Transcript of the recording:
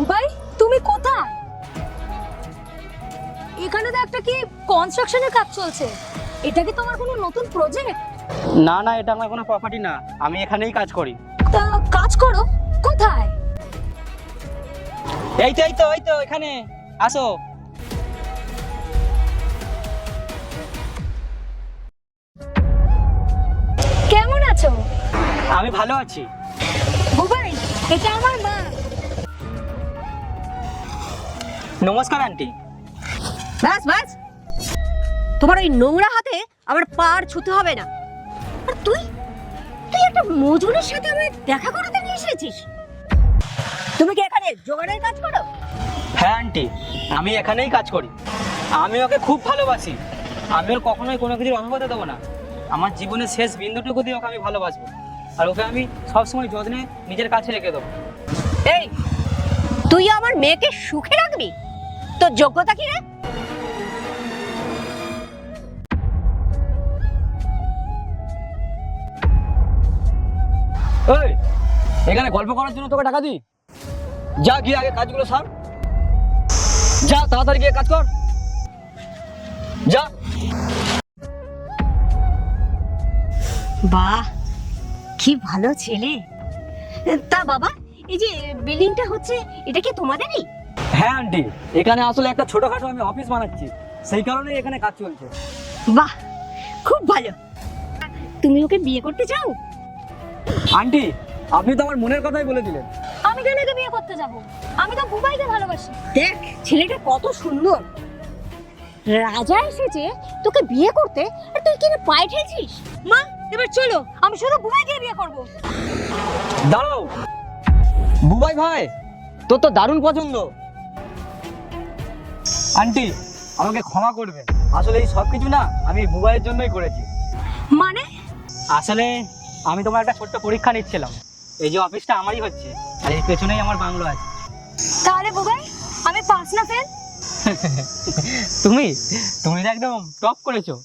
বুবাই, তুমি কোথায়? এখানে তো একটা কি কনস্ট্রাকশনের কাজ চলছে। এটা কি তোমার কোনো নতুন প্রজেক্ট? না না, এটা আমার কোনো প্রপার্টি না, আমি এখানেই কাজ করি। তা কাজ করো কোথায়? এই তো এখানে আসো। কেমন আছো? আমি ভালো আছি। বুবাই, এটা আমার মা। নমস্কার আন্টি। ব্যাস ব্যাস, তোমার ওই নোংরা হাতে আমার পার ছুতে হবে না। আর তুই তুই একটা মজুরের সাথে আমার দেখা করতে নিয়ে এসেছিস? তুমি কি এখানে জোগাড়ের কাজ করো? হ্যাঁ আন্টি, আমি এখানেই কাজ করি। আমি ওকে খুব ভালোবাসি। আমি ওর কখনোই কোনো কিছুর অভাব হতে দেবো না। আমার জীবনের শেষ বিন্দুটুকু দিয়ে ওকে আমি ভালোবাসবো, আর ওকে আমি সবসময় যত্নে নিজের কাছে রেখে দেবো। এই, তুই আমার মেয়েকে সুখে রাখবি? তোর যোগ্যতা কি রে? এই, এখানে গল্প করার জন্য তোকে টাকা দিই? যা গিয়ে আগে কাজগুলো সার। যা তাড়াতাড়ি গিয়ে কাজ কর, যা। বাহ, কি ভালো ছেলে। তা বাবা, এই যে বিল্ডিংটা হচ্ছে, এটা কি তোমাদেরই? হ্যাঁ আন্টি, এখানে আসলে একটা ছোটখাটো আমি অফিস বানাচ্ছি, সেই কারণেই এখানে কাজ চলছে। বাহ, খুব ভালো। তুমি ওকে বিয়ে করতে চাও? আন্টি, আপনি তো আমার মনের কথাই বলে দিলেন। আমি কেন একে বিয়ে করতে যাব? আমি তো বুবাইকে ভালোবাসি। দেখ, ছেলেটা কত সুন্দর। রাজা এসেছে তোকে বিয়ে করতে, আর তুই কিনে পায়ে ঠেলছিস? মা, এবার চলো, আমি শুধু বুবাইকে বিয়ে করব। দাঁড়াও বুবাই ভাই, তোর তো দারুণ পছন্দ। আন্টি, আমাকে ক্ষমা করবেন, আসলে এই সব কিছু না আমি বুবাইয়ের জন্যই করেছি। মানে? আসলে আমি তোমার একটা ছোট্ট পরীক্ষা নিচ্ছিলাম। এই যে অফিসটা আমারই হচ্ছে, আর এর পেছনেই আমার বাংলো আছে। তাহলে বুবাই, আমি পাস না ফেল? তুমি তুমি তো একদম টপ করেছো।